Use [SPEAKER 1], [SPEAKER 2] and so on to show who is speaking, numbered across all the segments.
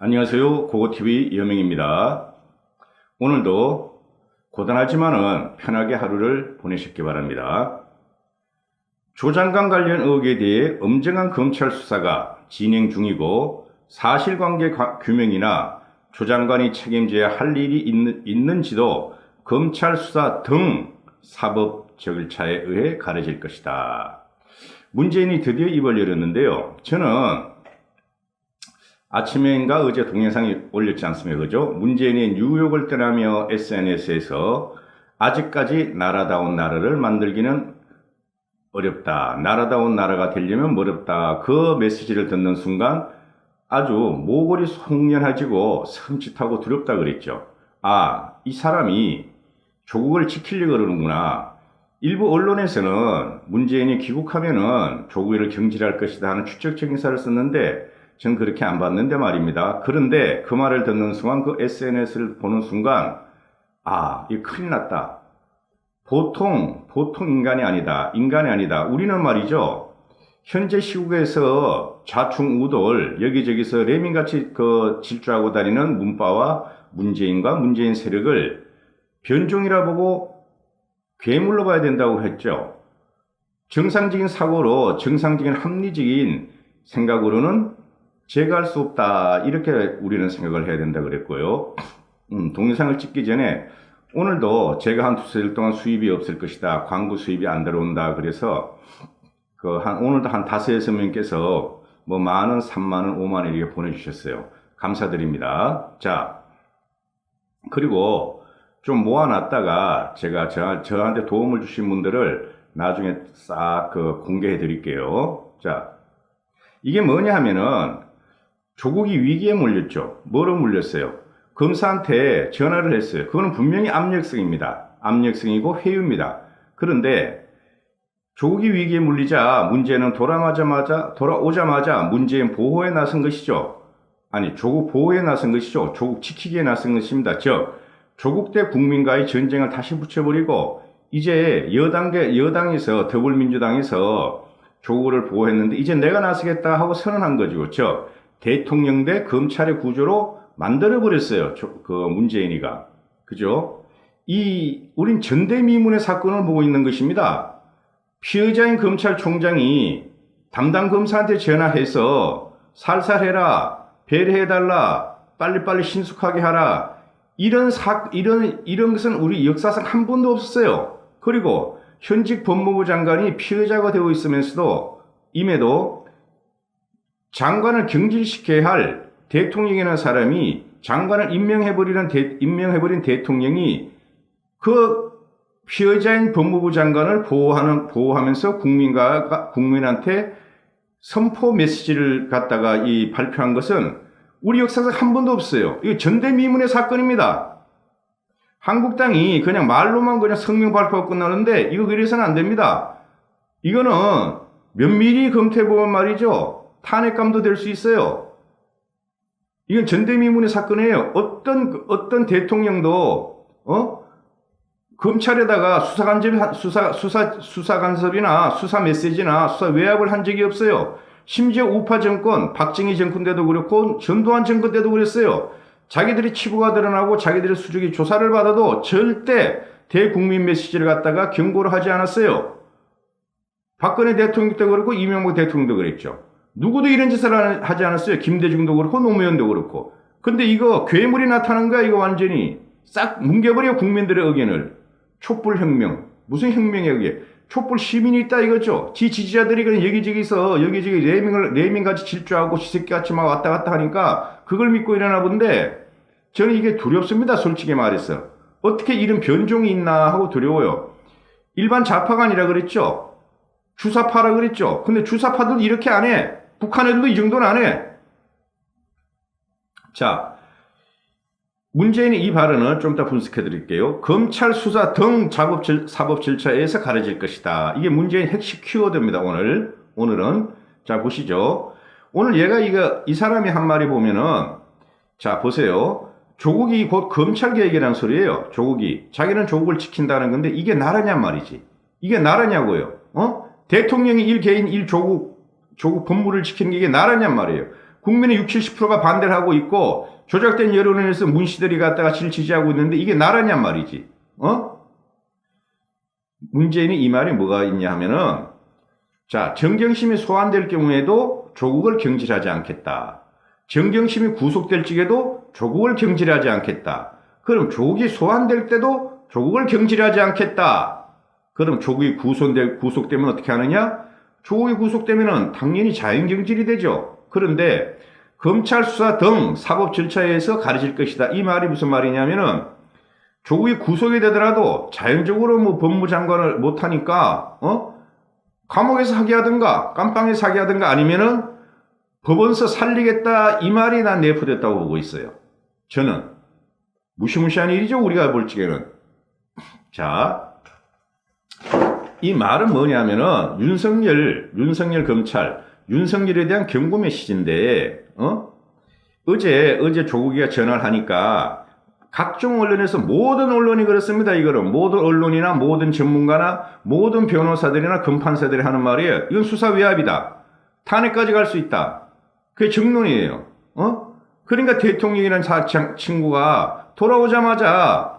[SPEAKER 1] 안녕하세요. 고고TV 여명입니다. 오늘도 고단하지만은 편하게 하루를 보내셨기 바랍니다. 조 장관 관련 의혹에 대해 엄정한 검찰 수사가 진행 중이고 사실관계 규명이나 조 장관이 책임져야 할 일이 있는지도 검찰 수사 등 사법 절차에 의해 가려질 것이다. 문재인이 드디어 입을 열었는데요. 저는 아침에인가 어제 동영상이 올렸지 않습니까? 그죠? 문재인이 뉴욕을 떠나며 SNS에서 아직까지 나라다운 나라를 만들기는 어렵다. 나라다운 나라가 되려면 어렵다. 그 메시지를 듣는 순간 아주 모골이 송연해지고 섬찟하고 두렵다 그랬죠. 아, 이 사람이 조국을 지키려고 그러는구나. 일부 언론에서는 문재인이 귀국하면은 조국을 경질할 것이다 하는 추측적 기사를 썼는데 전 그렇게 안 봤는데 말입니다. 그런데 그 말을 듣는 순간 그 SNS를 보는 순간 아, 이거 큰일 났다. 보통 인간이 아니다. 우리는 말이죠. 현재 시국에서 좌충우돌 여기저기서 레민같이 질주하고 다니는 문파와 문재인과 문재인 세력을 변종이라 보고 괴물로 봐야 된다고 했죠. 정상적인 사고로 정상적인 합리적인 생각으로는 제거할 수 없다. 이렇게 우리는 생각을 해야 된다 그랬고요. 동영상을 찍기 전에 오늘도 제가 한 두세 일 동안 수입이 없을 것이다. 광고 수입이 안 들어온다. 그래서 오늘도 한 5-6명께서 뭐 10,000원, 30,000원, 50,000원 이렇게 보내주셨어요. 감사드립니다. 자, 그리고 좀 모아놨다가 제가 저한테 도움을 주신 분들을 나중에 싹 공개해 드릴게요. 자, 이게 뭐냐 하면은 조국이 위기에 몰렸죠. 뭐로 몰렸어요? 검사한테 전화를 했어요. 그거는 분명히 압력성입니다. 압력성이고 회유입니다. 그런데 조국이 위기에 몰리자 문재인은 돌아오자마자 문재인 보호에 나선 것이죠. 아니, 조국 보호에 나선 것이죠. 조국 지키기에 나선 것입니다. 즉, 조국 대 국민과의 전쟁을 다시 붙여버리고 이제 여당에서 더불어민주당에서 조국을 보호했는데 이제 내가 나서겠다 하고 선언한 거죠. 즉, 대통령 대 검찰의 구조로 만들어버렸어요. 문재인이가. 그죠? 우린 전대미문의 사건을 보고 있는 것입니다. 피의자인 검찰총장이 담당 검사한테 전화해서 살살해라, 배려해달라, 빨리빨리 신속하게 하라. 이런 것은 우리 역사상 한 번도 없었어요. 그리고 현직 법무부 장관이 피의자가 되어 있으면서도 임에도 장관을 경질시켜야 할 대통령이라는 사람이 장관을 임명해버린 대통령이 그 피의자인 법무부 장관을 보호하면서 국민한테 선포 메시지를 갖다가 발표한 것은 우리 역사상 한 번도 없어요. 이거 전대미문의 사건입니다. 한국당이 그냥 말로만 그냥 성명 발표하고 끝나는데 이거 그래서는 안 됩니다. 이거는 면밀히 검토해보면 말이죠. 탄핵감도 될 수 있어요. 이건 전대미문의 사건이에요. 어떤 대통령도, 검찰에다가 수사 간섭이나 수사 메시지나 수사 외압을 한 적이 없어요. 심지어 우파 정권, 박정희 정권 때도 그렇고, 전두환 정권 때도 그랬어요. 자기들이 치부가 드러나고 자기들의 수직이 조사를 받아도 절대 대국민 메시지를 갖다가 경고를 하지 않았어요. 박근혜 대통령도 그렇고, 이명박 대통령도 그랬죠. 누구도 이런 짓을 하지 않았어요. 김대중도 그렇고 노무현도 그렇고. 근데 이거 괴물이 나타난 거야. 이거 완전히 싹 뭉개버려 국민들의 의견을. 촛불혁명. 무슨 혁명이야 그게. 촛불 시민이 있다 이거죠. 지 지지자들이 그냥 여기저기 레밍같이 질주하고 지새끼같이 막 왔다 갔다 하니까 그걸 믿고 일어나 본데 저는 이게 두렵습니다. 솔직히 말해서. 어떻게 이런 변종이 있나 하고 두려워요. 일반 좌파가 아니라 그랬죠. 주사파라 그랬죠. 근데 주사파들도 이렇게 안 해. 북한 애들도 이 정도는 안 해. 자, 문재인의 이 발언을 좀 이따 분석해 드릴게요. 검찰 수사 등 사법 절차에서 가려질 것이다. 이게 문재인 핵심 키워드입니다. 오늘은. 자, 보시죠. 오늘 이 사람이 한 말이 보면은, 자, 보세요. 조국이 곧 검찰 개혁이라는 소리예요. 자기는 조국을 지킨다는 건데 이게 나라냔 말이지. 이게 나라냐고요. 대통령이 개인 조국 법무를 지키는 게 이게 나라냔 말이에요. 국민의 60, 70%가 반대를 하고 있고 조작된 여론에 의해서 문씨들이 갖다가 지지하고 있는데 이게 나라냔 말이지. 문재인이 이 말이 뭐가 있냐 하면은 자, 정경심이 소환될 경우에도 조국을 경질하지 않겠다. 정경심이 구속될 적에도 조국을 경질하지 않겠다. 그럼 조국이 소환될 때도 조국을 경질하지 않겠다. 그럼 조국이 구속되면 어떻게 하느냐? 조국이 구속되면은 당연히 자연경질이 되죠. 그런데 검찰 수사 등 사법 절차에 의해서 가려질 것이다. 이 말이 무슨 말이냐면은 조국이 구속이 되더라도 자연적으로 뭐 법무장관을 못하니까 감옥에서 하게 하든가 깜빵에서 하게 하든가 아니면은 법원서 살리겠다 이 말이 난 내포됐다고 보고 있어요. 저는 무시무시한 일이죠. 우리가 볼 적에는. 자, 이 말은 뭐냐면은 윤석열 검찰 윤석열에 대한 경고 메시지인데 어제 조국이가 전화를 하니까 각종 언론에서 모든 언론이 그렇습니다. 이거는 모든 언론이나 모든 전문가나 모든 변호사들이나 검판사들이 하는 말이에요. 이건 수사 외압이다. 탄핵까지 갈 수 있다. 그게 정론이에요. 그러니까 대통령이라는 친구가 돌아오자마자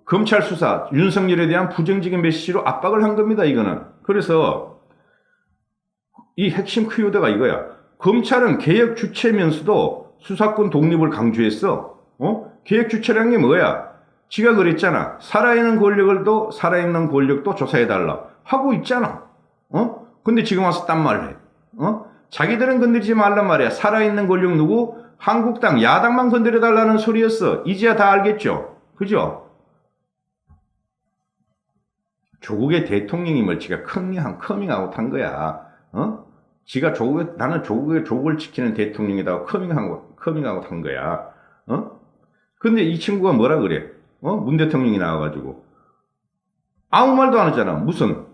[SPEAKER 1] 검찰 수사 윤석열에 대한 부정적인 메시지로 압박을 한 겁니다. 이거는. 그래서 이 핵심 키워드가 이거야. 검찰은 개혁 주체면서도 수사권 독립을 강조했어. 개혁 주체라는 게 뭐야? 지가 그랬잖아. 살아있는 권력도 조사해달라. 하고 있잖아. 근데 지금 와서 딴 말을 해. 자기들은 건드리지 말란 말이야. 살아있는 권력 누구? 한국당, 야당만 건드려달라는 소리였어. 이제야 다 알겠죠? 그죠? 조국의 대통령임을 지가 커밍아웃 한 거야. 지가 나는 조국을 지키는 대통령이다. 커밍아웃 한 거야. 근데 이 친구가 뭐라 그래? 문 대통령이 나와가지고. 아무 말도 안 하잖아. 무슨?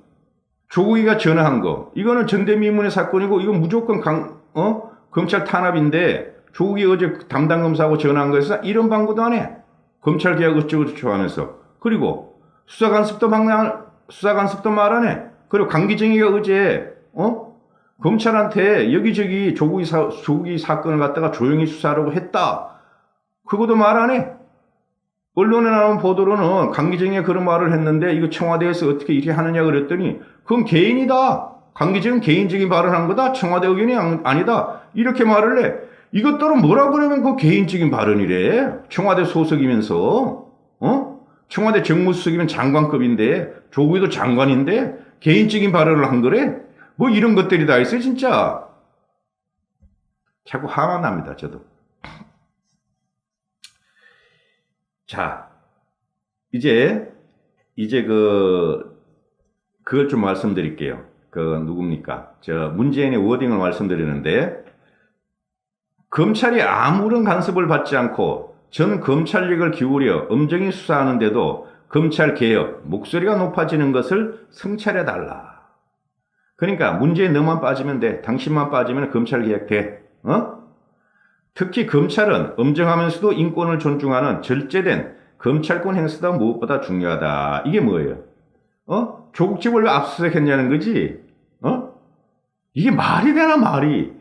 [SPEAKER 1] 조국이가 전화한 거. 이거는 전대미문의 사건이고, 이건 무조건 검찰 탄압인데, 조국이 어제 담당 검사하고 전화한 거에서 이런 방구도 안 해. 검찰 개혁 어쩌고저쩌고 하면서. 그리고 수사간섭도 말 안 해. 그리고 강기정이가 어제, 검찰한테 여기저기 조국이 사건을 갖다가 조용히 수사하려고 했다. 그것도 말 안 해. 언론에 나온 보도로는 강기정이가 그런 말을 했는데 이거 청와대에서 어떻게 이렇게 하느냐 그랬더니 그건 개인이다. 강기정은 개인적인 발언을 한 거다. 청와대 의견이 아니다. 이렇게 말을 해. 이것들은 뭐라 그러면 그 개인적인 발언이래. 청와대 소속이면서. 청와대 정무수석이면 장관급인데 조국이도 장관인데 개인적인 발언을 한 거래. 뭐 이런 것들이 다 있어요, 진짜. 자꾸 화가 납니다, 저도. 자, 이제 그걸 좀 말씀드릴게요. 누굽니까? 문재인의 워딩을 말씀드리는데, 검찰이 아무런 간섭을 받지 않고 전 검찰력을 기울여 엄정히 수사하는데도 검찰 개혁, 목소리가 높아지는 것을 성찰해달라. 그러니까 문재인 너만 빠지면 돼. 당신만 빠지면 검찰 개혁 돼. 특히 검찰은 엄정하면서도 인권을 존중하는 절제된 검찰권 행사가 무엇보다 중요하다. 이게 뭐예요? 조국집을 왜 압수수색했냐는 거지? 이게 말이 되나 말이?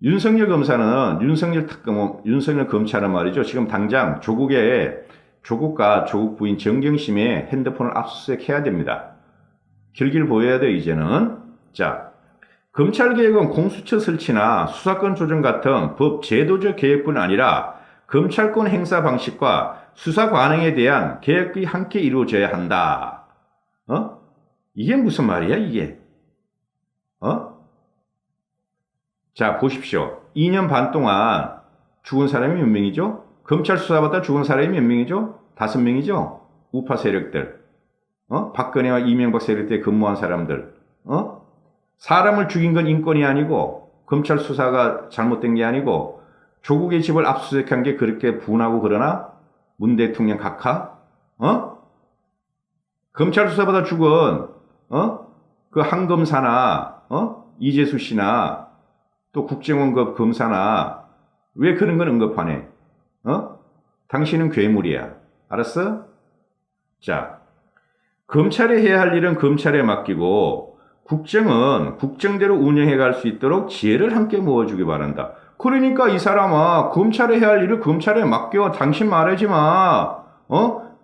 [SPEAKER 1] 윤석열 검사는 윤석열 검찰은 말이죠. 지금 당장 조국과 조국 부인 정경심의 핸드폰을 압수수색해야 됩니다. 결기를 보여야 돼, 이제는. 자, 검찰개혁은 공수처 설치나 수사권 조정 같은 법 제도적 개혁뿐 아니라 검찰권 행사 방식과 수사 관행에 대한 개혁이 함께 이루어져야 한다. 이게 무슨 말이야, 이게? 자, 보십시오. 2년 반 동안 죽은 사람이 몇 명이죠? 검찰 수사받다 죽은 사람이 몇 명이죠? 5명이죠? 우파 세력들. 박근혜와 이명박 세력 때 근무한 사람들. 사람을 죽인 건 인권이 아니고 검찰 수사가 잘못된 게 아니고 조국의 집을 압수수색한 게 그렇게 분하고 그러나? 문 대통령 각하? 검찰 수사받아 죽은 그 한 검사나 이재수 씨나 또 국정원급 검사나 왜 그런 건 언급하네? 당신은 괴물이야. 알았어? 자, 검찰이 해야 할 일은 검찰에 맡기고 국정은 국정대로 운영해 갈 수 있도록 지혜를 함께 모아주기 바란다. 그러니까 이 사람아, 검찰에 해야 할 일을 검찰에 맡겨. 당신 말하지 마.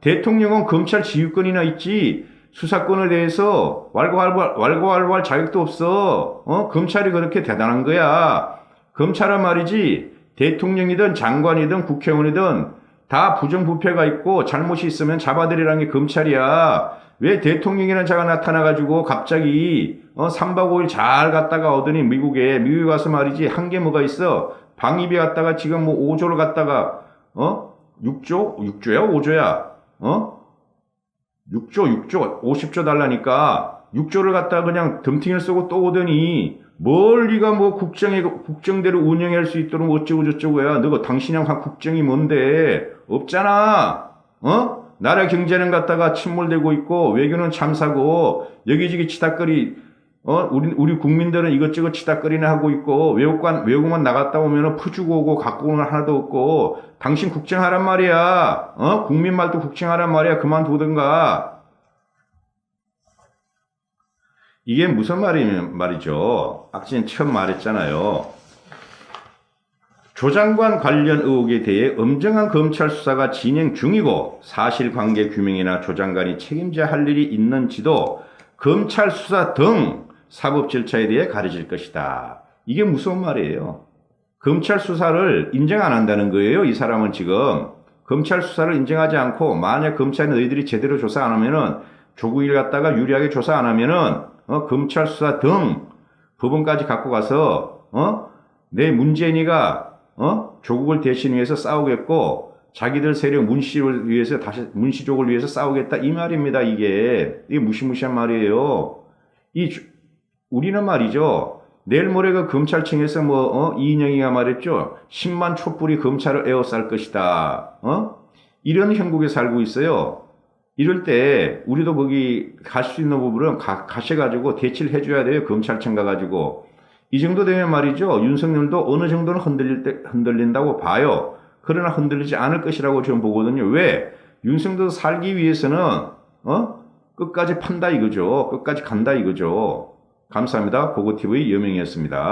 [SPEAKER 1] 대통령은 검찰 지휘권이나 있지. 수사권에 대해서 왈가왈부할 자격도 없어. 검찰이 그렇게 대단한 거야. 검찰은 말이지, 대통령이든 장관이든 국회의원이든 다 부정부패가 있고 잘못이 있으면 잡아들이라는 게 검찰이야. 왜 대통령이라는 자가 나타나가지고 갑자기 3박 5일 잘 갔다가 오더니 미국에 가서 말이지 한 게 뭐가 있어. 방위비 갔다가 지금 뭐 5조를 갔다가 6조야 5조야 6조 50조 달라니까 6조를 갖다가 그냥 덤팅을 쓰고 또 오더니 뭘 네가 뭐 국정대로 운영할 수 있도록 어쩌고 저쩌고야. 너가 당신이랑 국정이 뭔데. 없잖아. 나라 경제는 갖다가 침몰되고 있고 외교는 참사고 여기저기 치닥거리 우리 국민들은 이것저것 치닥거리나 하고 있고 외국만 나갔다 오면은 푸주고 오고 갖고 오는 하나도 없고 당신 국정하란 말이야. 국민 말도 국정하란 말이야. 그만두든가. 이게 무슨 말이죠? 아까 전에 처음 말했잖아요. 조 장관 관련 의혹에 대해 엄정한 검찰 수사가 진행 중이고 사실관계 규명이나 조 장관이 책임져야 할 일이 있는지도 검찰 수사 등 사법 절차에 대해 가려질 것이다. 이게 무슨 말이에요? 검찰 수사를 인정 안 한다는 거예요. 이 사람은 지금 검찰 수사를 인정하지 않고 만약 검찰이 너희들이 제대로 조사 안 하면은 조국일 갖다가 유리하게 조사 안 하면은 검찰 수사 등 법원까지 갖고 가서 내 문재인이가 조국을 대신해서 싸우겠고 자기들 세력 문시를 위해서 문시족을 위해서 싸우겠다 이 말입니다. 이게 무시무시한 말이에요. 우리는 말이죠. 내일 모레가 검찰청에서 이인영이가 말했죠. 10만 촛불이 검찰을 에워쌀 것이다. 이런 형국에 살고 있어요. 이럴 때 우리도 거기 갈 수 있는 부분은 가셔가지고 대치를 해줘야 돼요. 검찰청 가가지고. 이 정도 되면 말이죠. 윤석열도 어느 정도는 흔들린다고 봐요. 그러나 흔들리지 않을 것이라고 저는 보거든요. 왜? 윤석열도 살기 위해서는 끝까지 판다 이거죠. 끝까지 간다 이거죠. 감사합니다. 고고TV 여명이었습니다.